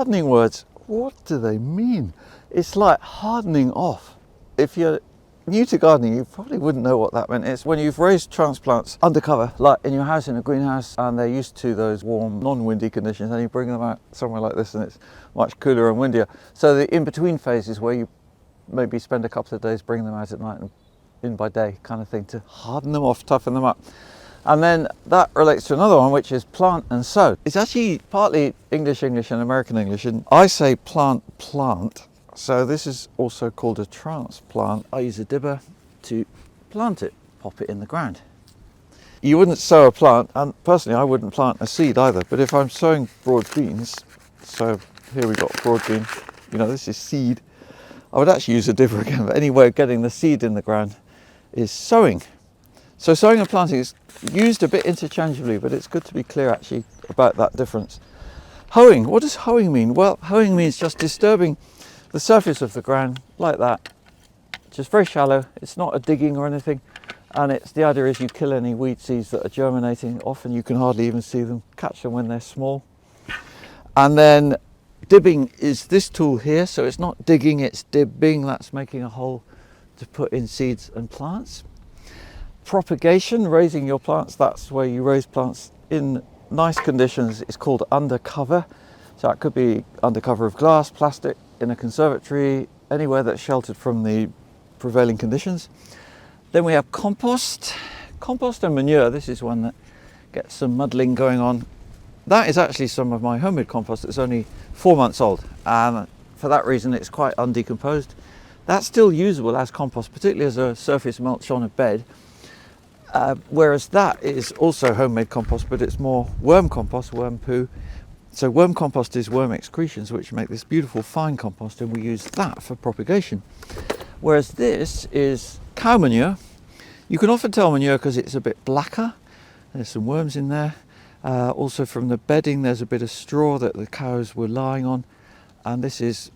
hardening words, what do they mean? It's like hardening off. If you're new to gardening, you probably wouldn't know what that meant. It's when you've raised transplants undercover, like in your house in a greenhouse, and they're used to those warm, non-windy conditions, and you bring them out somewhere like this and it's much cooler and windier. So the in-between phase is where you maybe spend a couple of days bringing them out at night and in by day kind of thing, to harden them off, toughen them up. And then that relates to another one, which is plant and sow. It's actually partly English and American English, and I say plant. So this is also called a transplant. I use a dibber to plant it, pop it in the ground. You wouldn't sow a plant, and personally I wouldn't plant a seed either, but if I'm sowing broad beans, so here we've got broad bean, this is seed, I would actually use a dibber again, but any way of getting the seed in the ground is sowing. So sowing and planting is used a bit interchangeably, but it's good to be clear actually about that difference. Hoeing, what does hoeing mean? Well, hoeing means just disturbing the surface of the ground like that, just very shallow. It's not a digging or anything, and the idea is you kill any weed seeds that are germinating. Often you can hardly even see them, catch them when they're small. And then dibbing is this tool here, so it's not digging, it's dibbing. That's making a hole to put in seeds and plants. Propagation, raising your plants, that's where you raise plants in nice conditions. It's called undercover. So it could be undercover of glass, plastic, in a conservatory, anywhere that's sheltered from the prevailing conditions. Then we have compost. Compost and manure, this is one that gets some muddling going on. That is actually some of my homemade compost that's only 4 months old, and for that reason it's quite undecomposed. That's still usable as compost, particularly as a surface mulch on a bed. Whereas that is also homemade compost, but it's more worm compost, worm poo. So worm compost is worm excretions, which make this beautiful fine compost, and we use that for propagation. Whereas this is cow manure. You can often tell manure because it's a bit blacker. There's some worms in there. Also from the bedding, there's a bit of straw that the cows were lying on. And this is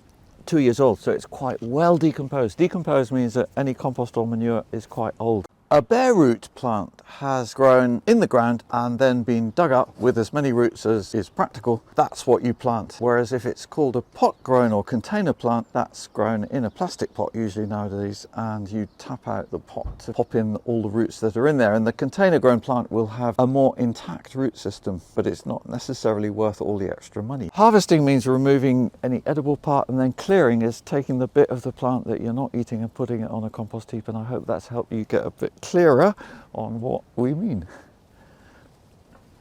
2 years old, so it's quite well decomposed. Decomposed means that any compost or manure is quite old. A bare root plant has grown in the ground and then been dug up with as many roots as is practical. That's what you plant. Whereas if it's called a pot grown or container plant, that's grown in a plastic pot usually nowadays, and you tap out the pot to pop in all the roots that are in there. And the container grown plant will have a more intact root system, but it's not necessarily worth all the extra money. Harvesting means removing any edible part, and then clearing is taking the bit of the plant that you're not eating and putting it on a compost heap. And I hope that's helped you get a bit clearer on what we mean.